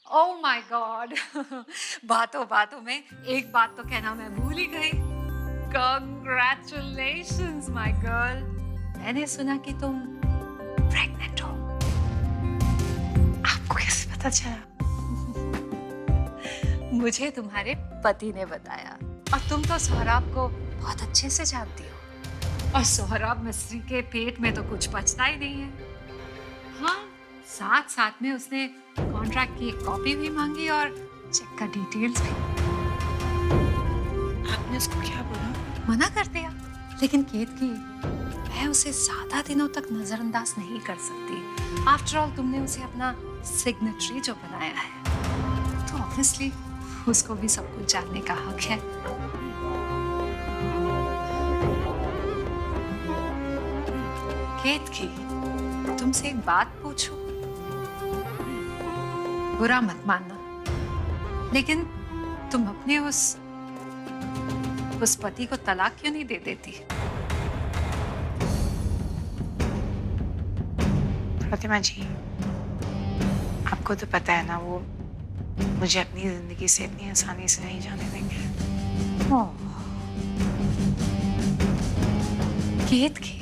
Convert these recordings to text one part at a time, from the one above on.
Oh my God. बातों बातों में एक बात तो कहना मैं भूल ही गई। Congratulations my girl. मैंने सुना कि तुम प्रेग्नेंट हो। आपको कैसे पता चला? मुझे तुम्हारे पति ने बताया। और तुम तो सोहराब को बहुत अच्छे से जानती हो। और सोहराब मिस्त्री के पेट में तो कुछ बचता ही नहीं है। हाँ, साथ साथ में उसने कॉन्ट्रैक्ट की एक कॉपी भी मांगी और चेक का डिटेल्स भी। आपने उसको क्या बोला? मना कर दिया। लेकिन केत की, मैं उसे ज्यादा दिनों तक नजरअंदाज नहीं कर सकती। आफ्टर ऑल तुमने उसे अपना सिग्नेटरी जो बनाया है, तो ऑब्वियसली उसको भी सब कुछ जानने का हक है। केत की, तुमसे एक बात पूछूं? बुरा मत मानना, लेकिन तुम अपने उस पति को तलाक क्यों नहीं दे देती? फातिमा जी, आपको तो पता है ना, वो मुझे अपनी जिंदगी से इतनी आसानी से नहीं जाने देंगे। केत की,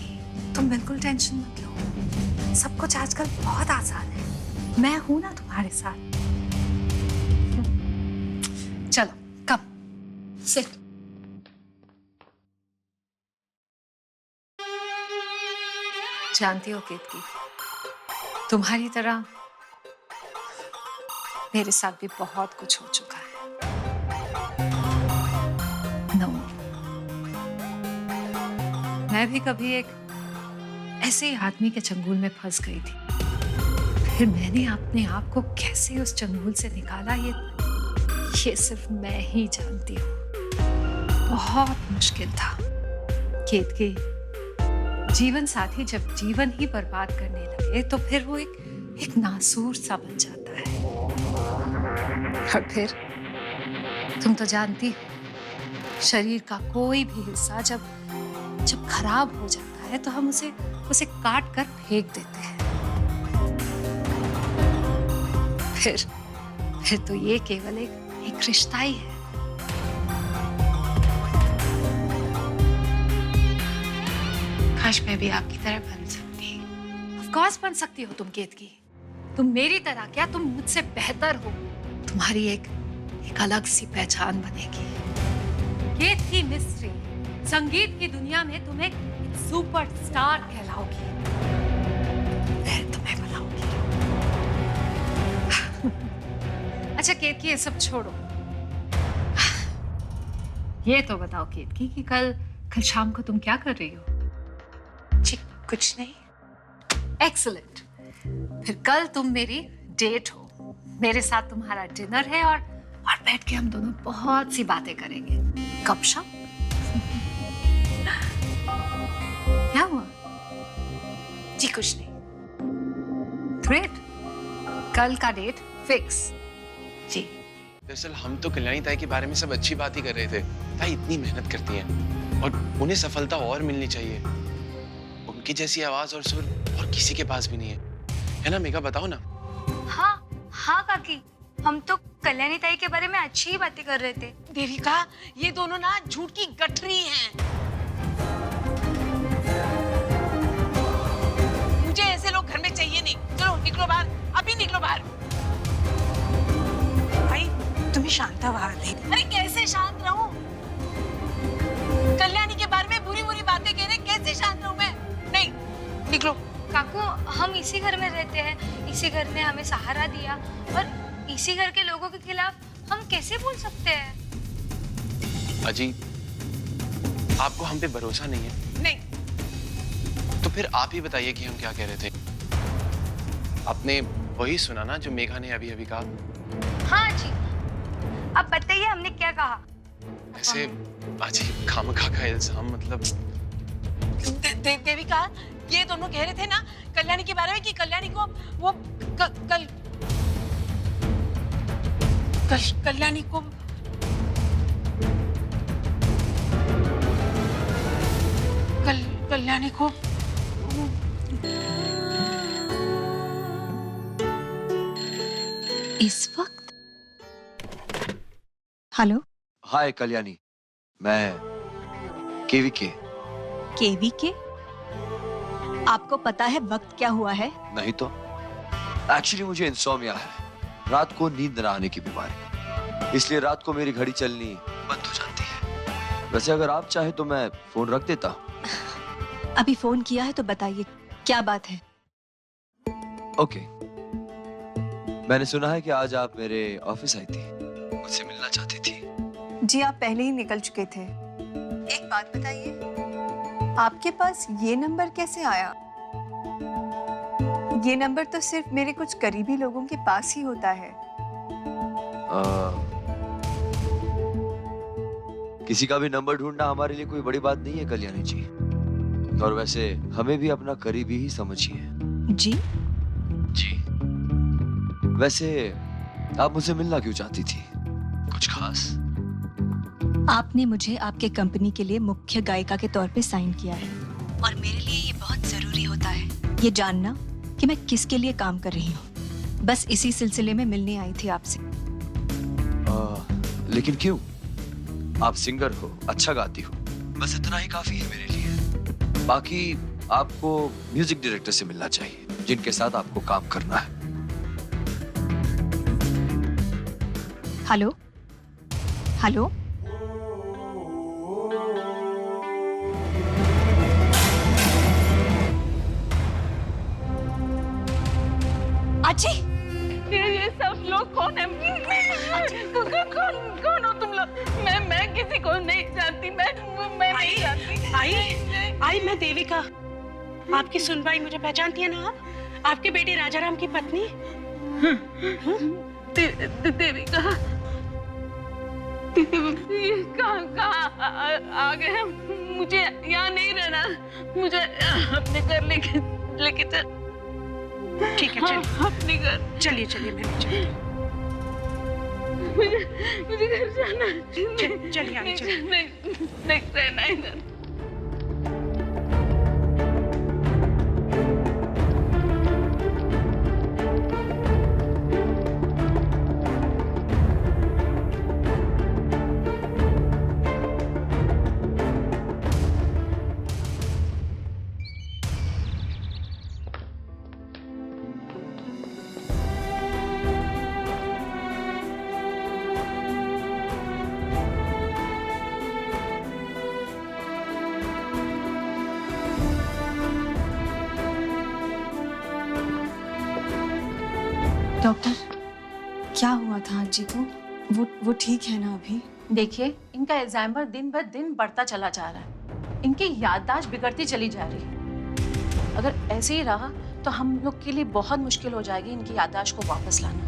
तुम बिल्कुल टेंशन मत लो। सब कुछ आजकल बहुत आसान है। मैं हूं ना तुम्हारे साथ। चलो, कम सिट। जानती हो केत की, तुम्हारी तरह मेरे साथ भी बहुत कुछ हो चुका है। नो, मैं भी कभी एक ऐसे ही आदमी के चंगुल में फंस गई थी। फिर मैंने अपने आप को कैसे उस चंगुल से निकाला, ये सिर्फ मैं ही जानती हूँ। बहुत मुश्किल था। केत की, जीवन साथी जब जीवन ही बर्बाद करने लगे तो फिर वो एक नासूर सा बन जाता है। और फिर तुम तो जानती हो, शरीर का कोई भी हिस्सा जब खराब हो जाता है तो हम उसे काट कर फेंक देते हैं। फिर तो ये केवल एक रिश्ता ही है। काश मैं भी आपकी तरह बन सकती। ऑफ कोर्स बन सकती हो तुम केत की। तुम मेरी तरह क्या, तुम मुझसे बेहतर हो। तुम्हारी एक अलग सी पहचान बनेगी। केत की मिस्त्री संगीत की दुनिया में तुम एक सुपरस्टार कहलाओगी। मैं तुम्हें बनाऊंगी। अच्छा केत की, ये सब छोड़ो। ये तो बताओ केत की कि कल शाम को तुम क्या कर रही हो? जी कुछ नहीं। एक्सीलेंट। फिर कल तुम मेरी डेट हो। मेरे साथ तुम्हारा डिनर है और बैठ के हम दोनों बहुत सी बातें करेंगे। गपशप। क्या हुआ? जी कुछ नहीं। ग्रेट। कल का डेट फिक्स। जी। दरअसल हम तो कल्याणी ताई के बारे में सब अच्छी बात ही कर रहे थे। ताई इतनी मेहनत करती हैं और उन्हें सफलता और मिलनी चाहिए। उनकी जैसी आवाज और सुर और किसी के पास भी नहीं है ना मेघा? बताओ ना। हाँ हाँ काकी, हम तो कल्याणी ताई के बारे में अच्छी ही बातें कर रहे थे। देविका, ये दोनों ना झूठ की गठरी हैं। मुझे ऐसे लोग घर में चाहिए नहीं। चलो निकलो बाहर, अभी निकलो बाहर। भाई तुम्हें शांत आवाज दे। अरे कैसे शांत रहूं? कल्याणी के बारे में बुरी बुरी बातें कह रहे, कैसे शांत रहूं मैं? नहीं, निकलो। काकू, हम इसी घर में रहते हैं, इसी घर ने हमें सहारा दिया और इसी घर के लोगों के खिलाफ हम कैसे बोल सकते हैं? अजी, आपको हम पे भरोसा नहीं है? नहीं। तो फिर आप ही बताइए कि हम क्या कह रहे थे। आपने वही सुना ना जो मेघा ने अभी अभी कहा? हाँ जी, अब बताइए हमने क्या कहा। ऐसे अजी खामखा का इल्जाम, मतलब देविका, ये दोनों कह रहे थे ना कल्याणी के बारे में कि कल्याणी को वो कल्याणी को कल्याणी को इस वक्त हेलो, हाय कल्याणी, मैं केवीके। केवीके? आपको पता है वक्त क्या हुआ है? नहीं तो एक्चुअली मुझे इंसोमिया है, रात को नींद न आने की बीमारी, इसलिए रात को मेरी घड़ी चलनी बंद हो जाती है। वैसे अगर आप चाहे तो मैं फोन रख देता हूँ। अभी फोन किया है तो बताइए क्या बात है? ओके, मैंने सुना है कि आज आप मेरे ऑफिस आई थी, मुझसे मिलना चाहती थी। जी आप पहले ही निकल चुके थे। एक बात बताइए, आपके पास ये नंबर कैसे आया? ये नंबर तो सिर्फ मेरे कुछ करीबी लोगों के पास ही होता है। किसी का भी नंबर ढूंढना हमारे लिए कोई बड़ी बात नहीं है कल्याणी जी, और वैसे हमें भी अपना करीबी ही समझिए। जी? जी। वैसे आप मुझसे मिलना क्यों चाहती थी? कुछ खास? आपने मुझे आपके कंपनी के लिए मुख्य गायिका के तौर पे साइन किया है और मेरे लिए ये बहुत जरूरी होता है ये जानना कि मैं किसके लिए काम कर रही हूँ। बस इसी सिलसिले में मिलने आई थी आपसे। लेकिन क्यों? आप सिंगर हो, अच्छा गाती हो, बस इतना ही काफी है मेरे लिए। बाकी आपको म्यूजिक डायरेक्टर से मिलना चाहिए, जिनके साथ आपको काम करना है। हेलो? हेलो? आजी! ये सब लोग कौन है? कौन हो तुम लोग? मैं किसी को नहीं जानती। मैं नहीं जानती। आई मैं देविका। आपकी सुनवाई मुझे पहचानती है ना आप? आपके बेटे राजाराम की पत्नी। देविका, कहाँ आ गए? मुझे यहाँ नहीं रहना, मुझे अपने घर लेके चल। ठीक है चलिए। अपने घर चलिए मैं ले चलती हूँ। मुझे घर जाना है। चलिए आगे चलिए। नहीं रहना इधर। डॉक्टर, क्या हुआ था आजी को? वो ठीक है ना अभी? देखिए, इनका अल्जाइमर दिन ब दिन बढ़ता चला जा रहा है। इनकी याददाश्त बिगड़ती चली जा रही है। अगर ऐसे ही रहा तो हम लोग के लिए बहुत मुश्किल हो जाएगी इनकी याददाश्त को वापस लाना।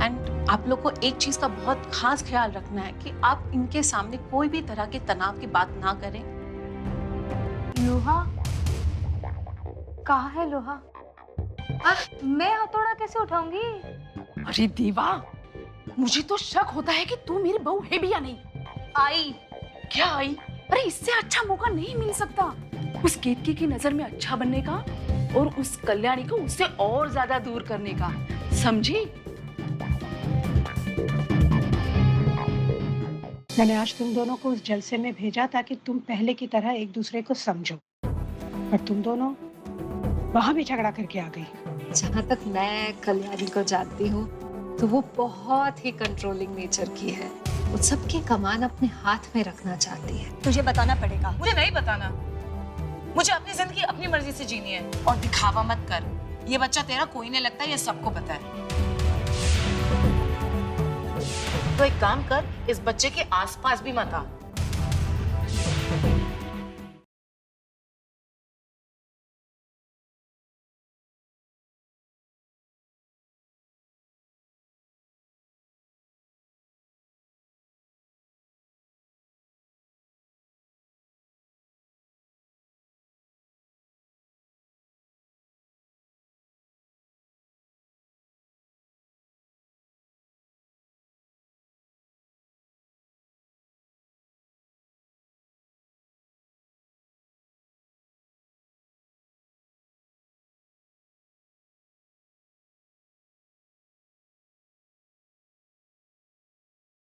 एंड आप लोग को एक चीज का बहुत खास ख्याल रखना है कि आप इनके सामने कोई भी तरह के तनाव की बात ना करें। लोहा? कहाँ है लोहा? मैं हथौड़ा कैसे उठाऊंगी? अरे दीवा, मुझे तो शक होता है कि तू मेरी बहू है भी या नहीं। आई। क्या आई? अरे इससे अच्छा मौका नहीं मिल सकता उस केतकी की नजर में अच्छा बनने का और उस कल्याणी को उससे और ज्यादा दूर करने का, समझी? मैंने आज तुम दोनों को उस जलसे में भेजा ताकि तुम पहले की तरह एक दूसरे को समझो, पर तुम दोनों वहां भी झगड़ा करके आ गई। जहाँ तक मैं कल्याणी को जानती हूँ तो वो बहुत ही कंट्रोलिंग नेचर की है। वो सबकी कमान अपने हाथ में रखना चाहती है। तुझे बताना पड़ेगा। मुझे नहीं बताना। मुझे अपनी जिंदगी अपनी मर्जी से जीनी है और दिखावा मत कर। ये बच्चा तेरा कोई नहीं लगता, ये सबको पता है। तो एक काम कर, इस बच्चे के आसपास भी मत आ।